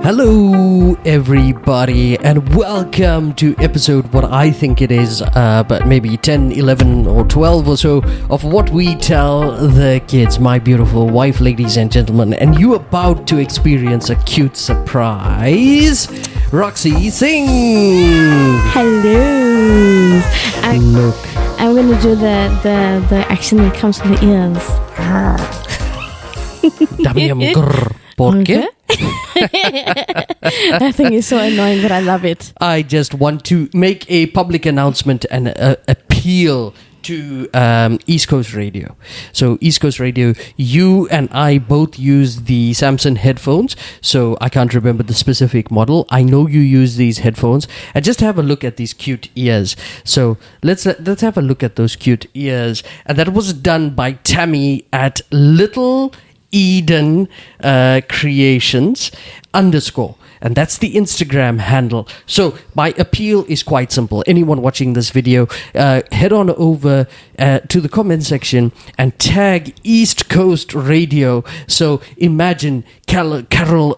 Hello, everybody, and welcome to episode what I think it is, but maybe 10, 11, or 12 or so of What We Tell the Kids. My beautiful wife, ladies and gentlemen, and you about to experience a cute surprise. Roxy, sing! Hello. Look. I'm going to do the action that comes with the ears. Damiam grrr. ¿Por qué? That thing is so annoying, but I love it. I just want to make a public announcement and appeal to East Coast Radio. So East Coast Radio, you and I both use the Samsung headphones, so I can't remember the specific model. I know you use these headphones, and just have a look at these cute ears. So let's have a look at those cute ears, and that was done by Tammy at Little Eden Creations _ and that's the Instagram handle. So my appeal is quite simple. Anyone watching this video, head on over to the comment section and tag East Coast Radio. So imagine Carol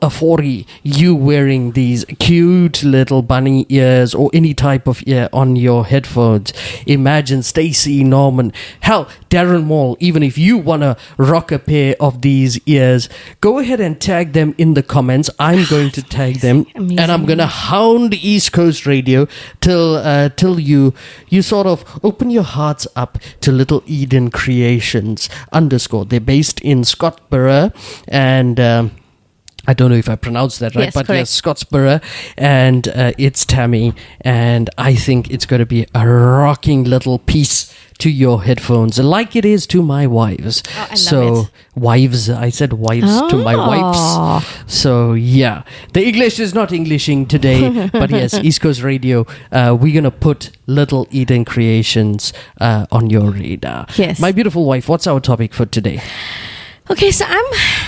Afori, you wearing these cute little bunny ears or any type of ear on your headphones. Imagine Stacey Norman. Hell, Darren Mall, even if you want to rock a pair of these ears, go ahead and tag them in the comments. I'm going to tag them. Amazing. And I'm going to hound East Coast Radio till you sort of open your hearts up to Little Eden Creations _ They're based in Scottsboro, and I don't know if I pronounced that right, yes, but correct. yes, Scottsboro, and it's Tammy, and I think it's going to be a rocking little piece to your headphones, like it is to my wives. Oh, I love it. Wives, I said wives to my wives. So yeah, the English is not Englishing today, but yes, East Coast Radio, we're going to put Little Eden Creations on your radar. Yes. My beautiful wife, what's our topic for today? Okay, so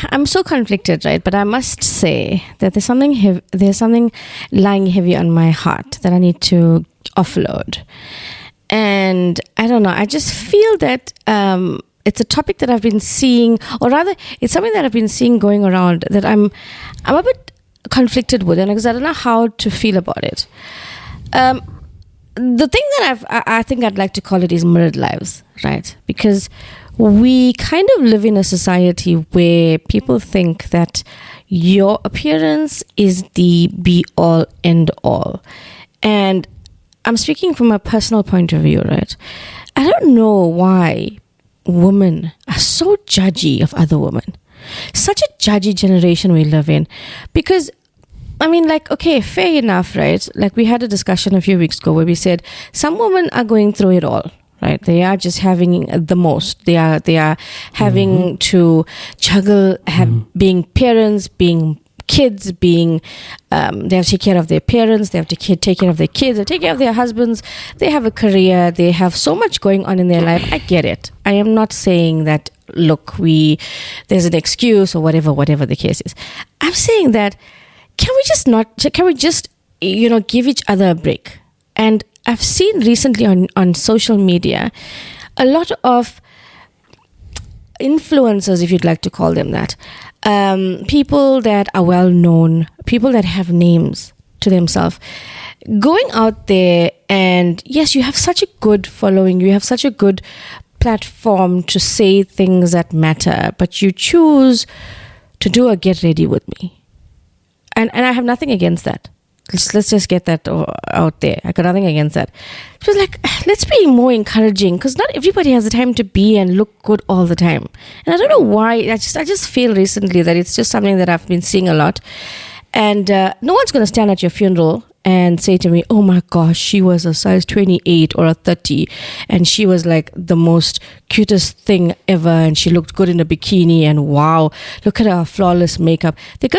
I'm so conflicted, right? But I must say that there's something lying heavy on my heart that I need to offload. And I don't know, I just feel that it's a topic that I've been seeing, or rather, it's something that I've been seeing going around that I'm a bit conflicted with, and because I don't know how to feel about it. The thing that I think I'd like to call it is mirrored lives, right? Because we kind of live in a society where people think that your appearance is the be-all, end-all. And I'm speaking from a personal point of view, right? I don't know why women are so judgy of other women. Such a judgy generation we live in. Because, I mean, like, okay, fair enough, right? Like, we had a discussion a few weeks ago where we said some women are going through it all. Right, they are just having the most. They are having to juggle, being parents, being kids, being they have to take care of their parents, they have to take care of their kids, they take care of their husbands. They have a career. They have so much going on in their life. I get it. I am not saying that. Look, there's an excuse or whatever the case is. I'm saying that can we just give each other a break? And I've seen recently on social media a lot of influencers, if you'd like to call them that, people that are well known, people that have names to themselves, going out there, and yes, you have such a good following, you have such a good platform to say things that matter, but you choose to do a get ready with me. And I have nothing against that. Let's just get that out there. I got nothing against that. It was like, let's be more encouraging, because not everybody has the time to be and look good all the time. And I don't know why. I just feel recently that it's just something that I've been seeing a lot. And no one's going to stand at your funeral and say to me, oh my gosh, she was a size 28 or a 30, and she was like the most cutest thing ever, and she looked good in a bikini, and wow, look at her flawless makeup. They're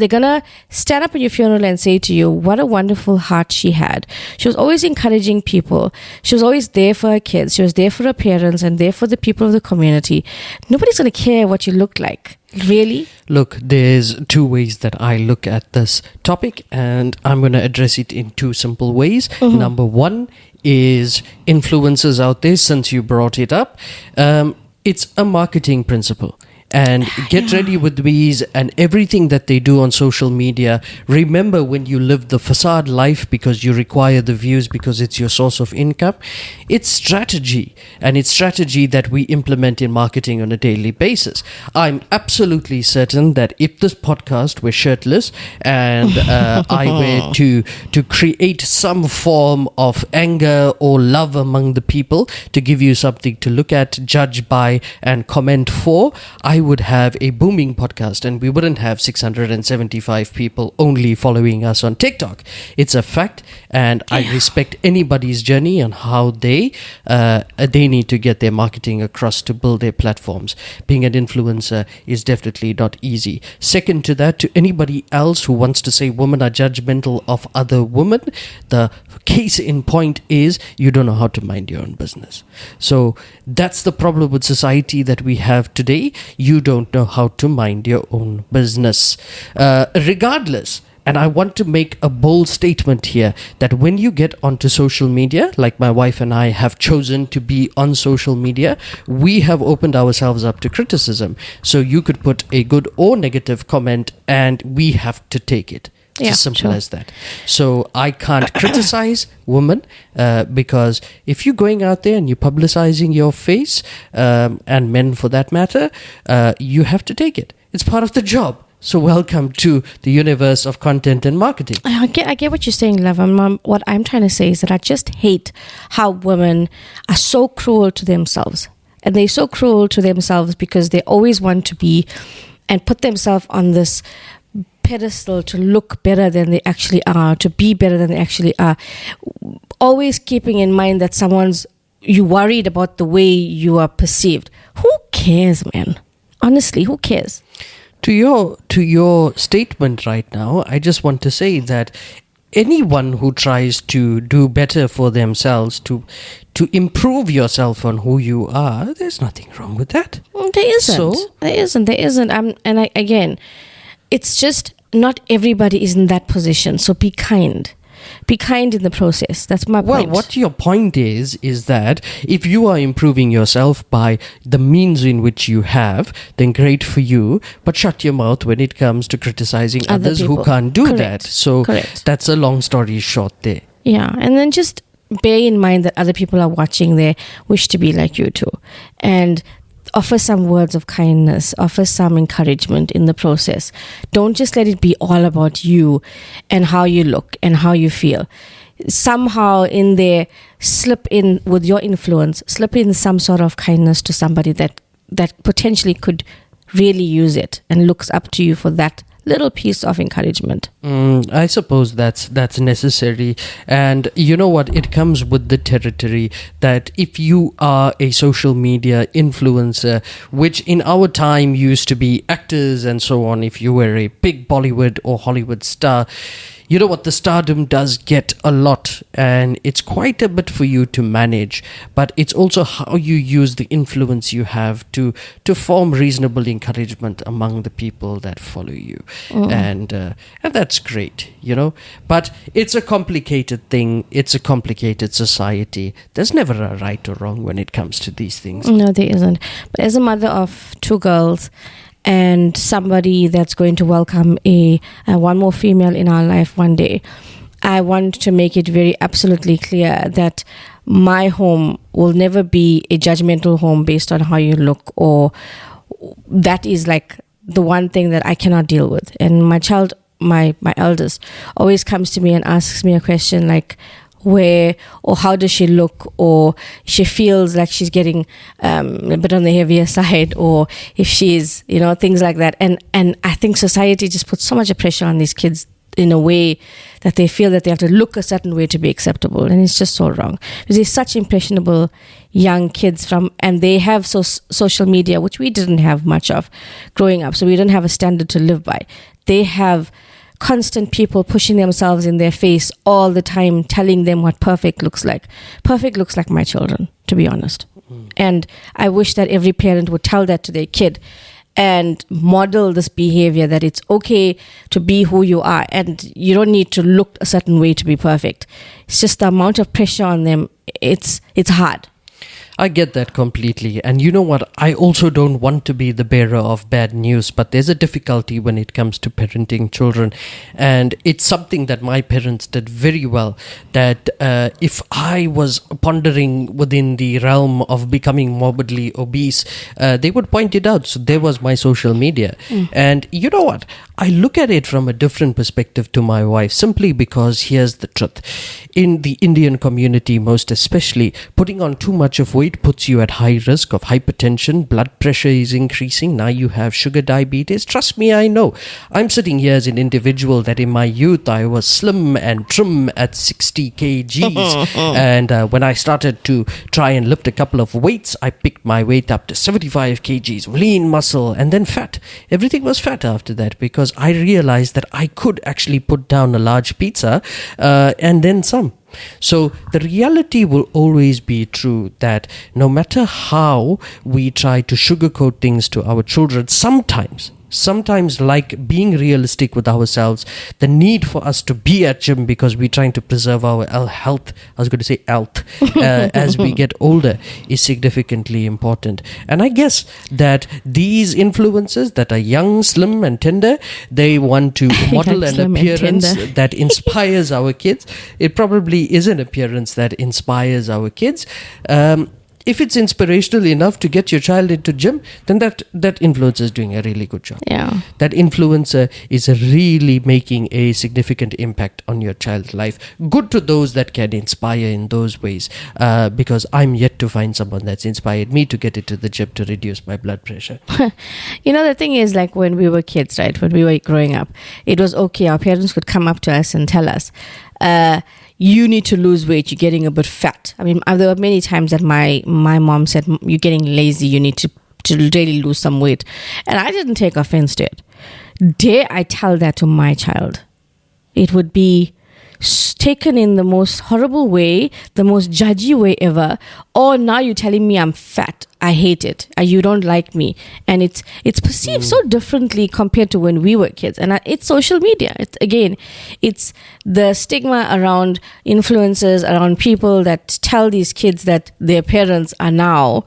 gonna stand up at your funeral and say to you, what a wonderful heart she had. She was always encouraging people. She was always there for her kids. She was there for her parents and there for the people of the community. Nobody's gonna care what you look like. Really? Look, there's two ways that I look at this topic, and I'm going to address it in two simple ways. Mm-hmm. Number one is influencers out there, since you brought it up. It's a marketing principle. and get ready with these and everything that they do on social media. Remember, when you live the facade life because you require the views because it's your source of income, it's strategy, and it's strategy that we implement in marketing on a daily basis. I'm absolutely certain that if this podcast were shirtless and I were to create some form of anger or love among the people, to give you something to look at, judge by, and comment for, I would have a booming podcast, and we wouldn't have 675 people only following us on TikTok. It's a fact, and I respect anybody's journey on how they need to get their marketing across to build their platforms. Being an influencer is definitely not easy. Second to that, to anybody else who wants to say women are judgmental of other women, the case in point is you don't know how to mind your own business. So that's the problem with society that we have today. You don't know how to mind your own business. Regardless, and I want to make a bold statement here, that when you get onto social media, like my wife and I have chosen to be on social media, we have opened ourselves up to criticism. So you could put a good or negative comment and we have to take it. Just simple as that. So I can't criticize women because if you're going out there and you're publicizing your face, and men for that matter, you have to take it. It's part of the job. So welcome to the universe of content and marketing. I get what you're saying, love. What I'm trying to say is that I just hate how women are so cruel to themselves. And they're so cruel to themselves because they always want to be and put themselves on this pedestal to look better than they actually are, to be better than they actually are. Always keeping in mind that you worried about the way you are perceived. Who cares, man? Honestly, who cares? To your statement right now, I just want to say that anyone who tries to do better for themselves, to improve yourself on who you are, there's nothing wrong with that. There isn't. There isn't. Again, it's just not everybody is in that position. So be kind. Be kind in the process. That's my point. Well, what your point is that if you are improving yourself by the means in which you have, then great for you. But shut your mouth when it comes to criticizing others who can't do that. So that's a long story short there. Yeah, and then just bear in mind that other people are watching there, wish to be like you too. And offer some words of kindness, offer some encouragement in the process. Don't just let it be all about you and how you look and how you feel. Somehow in there, slip in with your influence, slip in some sort of kindness to somebody that potentially could really use it and looks up to you for that little piece of encouragement. I suppose that's necessary. And you know what? It comes with the territory that if you are a social media influencer, which in our time used to be actors and so on, if you were a big Bollywood or Hollywood star, you know what, the stardom does get a lot and it's quite a bit for you to manage, but it's also how you use the influence you have to form reasonable encouragement among the people that follow you. And that's great, you know, but it's a complicated thing. It's a complicated society. There's never a right or wrong when it comes to these things. No, there isn't. But as a mother of two girls, and somebody that's going to welcome one more female in our life one day, I want to make it very absolutely clear that my home will never be a judgmental home based on how you look, or that is like the one thing that I cannot deal with. And my child, my eldest, always comes to me and asks me a question like, where or how does she look, or she feels like she's getting a bit on the heavier side, or if she's, you know, things like that. And I think society just puts so much pressure on these kids in a way that they feel that they have to look a certain way to be acceptable, and it's just so wrong, because they're such impressionable young kids and they have social media, which we didn't have much of growing up, so we don't have a standard to live by. They have constant people pushing themselves in their face all the time, telling them what perfect looks like. Perfect looks like my children, to be honest. And I wish that every parent would tell that to their kid and model this behavior, that it's okay to be who you are and you don't need to look a certain way to be perfect. It's just the amount of pressure on them. It's hard. I get that completely. And you know what? I also don't want to be the bearer of bad news, but there's a difficulty when it comes to parenting children. And it's something that my parents did very well. That if I was pondering within the realm of becoming morbidly obese, they would point it out. So there was my social media. And you know what? I look at it from a different perspective to my wife, simply because here's the truth. In the Indian community, most especially, putting on too much of weight puts you at high risk of hypertension, blood pressure is increasing, now you have sugar diabetes. Trust me, I know. I'm sitting here as an individual that in my youth I was slim and trim at 60 kgs. And when I started to try and lift a couple of weights, I picked my weight up to 75 kgs, lean muscle, and then fat. Everything was fat after that, because I realized that I could actually put down a large pizza and then some. So the reality will always be true that no matter how we try to sugarcoat things to our children, sometimes, like being realistic with ourselves, the need for us to be at gym because we're trying to preserve our health, I was going to say health, as we get older, is significantly important. And I guess that these influences that are young, slim and tender, they want to model an appearance that inspires our kids. It probably is an appearance that inspires our kids. If it's inspirational enough to get your child into gym, then that influencer is doing a really good job. Yeah. That influencer is really making a significant impact on your child's life. Good to those that can inspire in those ways, because I'm yet to find someone that's inspired me to get into the gym to reduce my blood pressure. You know, the thing is, like when we were kids, right, when we were growing up, it was okay. Our parents could come up to us and tell us, you need to lose weight, you're getting a bit fat. I mean, there were many times that my mom said, you're getting lazy, you need to really lose some weight. And I didn't take offense to it. Dare I tell that to my child? It would be taken in the most horrible way, the most judgy way ever. Oh, now you're telling me I'm fat. I hate it. You don't like me. And it's perceived so differently compared to when we were kids. And it's social media. It's the stigma around influencers, around people that tell these kids that their parents are now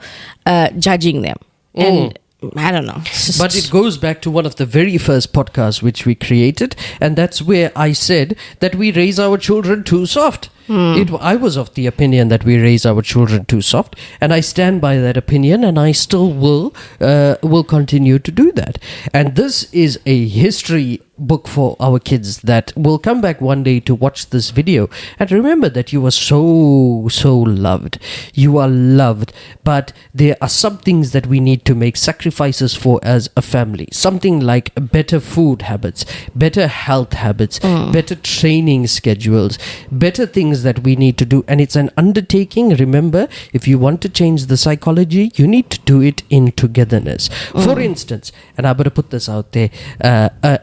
judging them. And I don't know. But it goes back to one of the very first podcasts which we created, and that's where I said that we raise our children too soft. I was of the opinion that we raise our children too soft, and I stand by that opinion, and I still will continue to do that. And this is a history book for our kids that will come back one day to watch this video and remember that you are so loved. You are loved, but there are some things that we need to make sacrifices for as a family. Something like better food habits, better health habits, better training schedules, better things that we need to do. And it's an undertaking. Remember, if you want to change the psychology, you need to do it in togetherness. For instance, and I'm going to put this out there,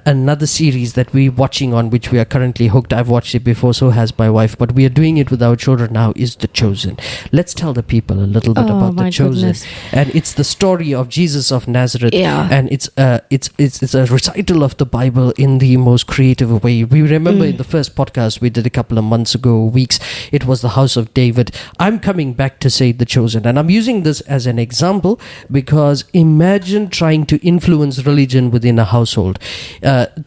another series that we're watching on, which we are currently hooked. I've watched it before, so has my wife, but we are doing it with our children now, is The Chosen. Let's tell the people a little bit about The Chosen. Goodness. And it's the story of Jesus of Nazareth. Yeah. And it's a recital of the Bible in the most creative way. We remember in the first podcast we did a couple of months ago, weeks, it was the House of David. I'm coming back to say The Chosen, and I'm using this as an example because imagine trying to influence religion within a household.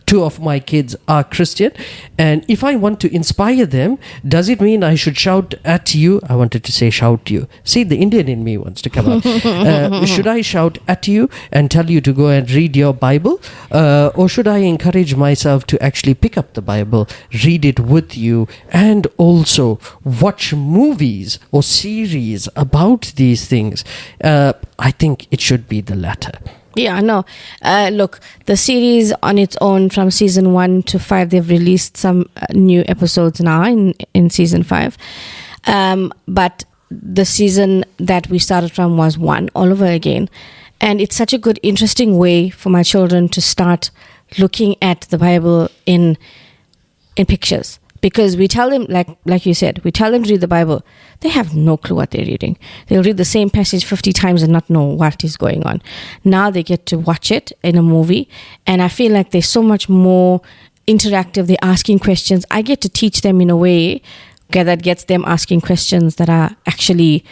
Two of my kids are Christian, and if I want to inspire them, does it mean I should shout at you? I wanted to say shout you. See, the Indian in me wants to come out. Should I shout at you and tell you to go and read your Bible? Or should I encourage myself to actually pick up the Bible, read it with you, and also watch movies or series about these things? I think it should be the latter. Yeah, no. Look, the series on its own from season 1 to 5, they've released some new episodes now in season 5. But the season that we started from was 1 all over again. And it's such a good, interesting way for my children to start looking at the Bible in pictures. Because we tell them, like you said, we tell them to read the Bible. They have no clue what they're reading. They'll read the same passage 50 times and not know what is going on. Now they get to watch it in a movie. And I feel like they're so much more interactive. They're asking questions. I get to teach them in a way that gets them asking questions that are actually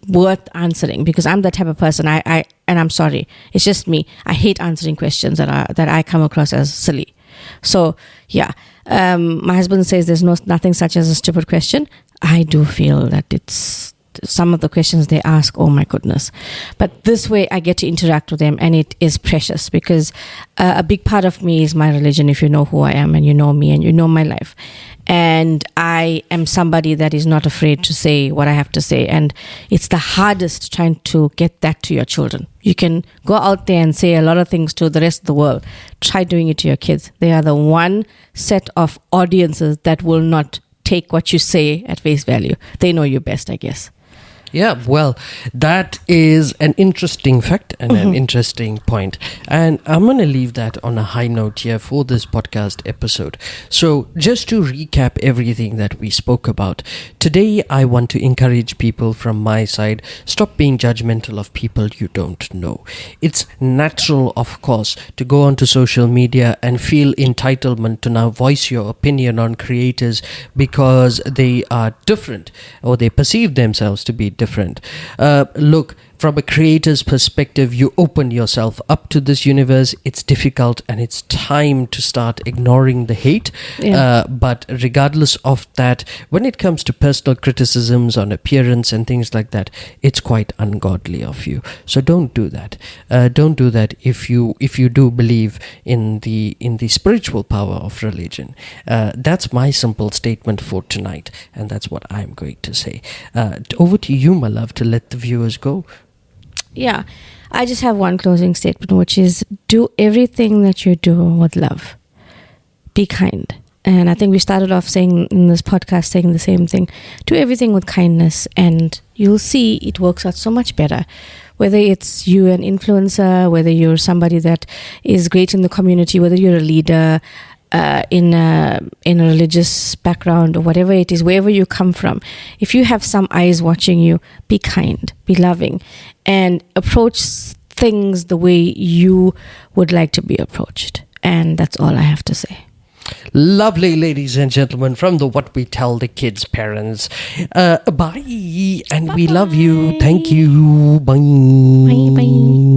worth answering, because I'm the type of person, I and I'm sorry, it's just me. I hate answering questions that I come across as silly. So yeah, my husband says there's nothing such as a stupid question. I do feel that it's some of the questions they ask, oh my goodness. But this way I get to interact with them, and it is precious, because a big part of me is my religion, if you know who I am and you know me and you know my life. And I am somebody that is not afraid to say what I have to say. And it's the hardest trying to get that to your children. You can go out there and say a lot of things to the rest of the world. Try doing it to your kids. They are the one set of audiences that will not take what you say at face value. They know you best, I guess. Yeah, well, that is an interesting fact and an interesting point. And I'm going to leave that on a high note here for this podcast episode. So just to recap everything that we spoke about, today I want to encourage people from my side, stop being judgmental of people you don't know. It's natural, of course, to go onto social media and feel entitlement to now voice your opinion on creators because they are different or they perceive themselves to be different. Look, from a creator's perspective, you open yourself up to this universe. It's difficult and it's time to start ignoring the hate. Yeah. But regardless of that, when it comes to personal criticisms on appearance and things like that, it's quite ungodly of you. So don't do that. Don't do that if you do believe in the spiritual power of religion. That's my simple statement for tonight, and that's what I'm going to say. Over to you, my love, to let the viewers go. Yeah, I just have one closing statement, which is do everything that you do with love. Be kind. And I think we started off saying in this podcast, saying the same thing. Do everything with kindness, and you'll see it works out so much better. Whether it's you an influencer, whether you're somebody that is great in the community, whether you're a leader, in a religious background or whatever it is, wherever you come from, if you have some eyes watching you, be kind, be loving, and approach things the way you would like to be approached. And that's all I have to say. Lovely, ladies and gentlemen, from the What We Tell the Kids parents. Bye, and we love you. Thank you. Bye. Bye.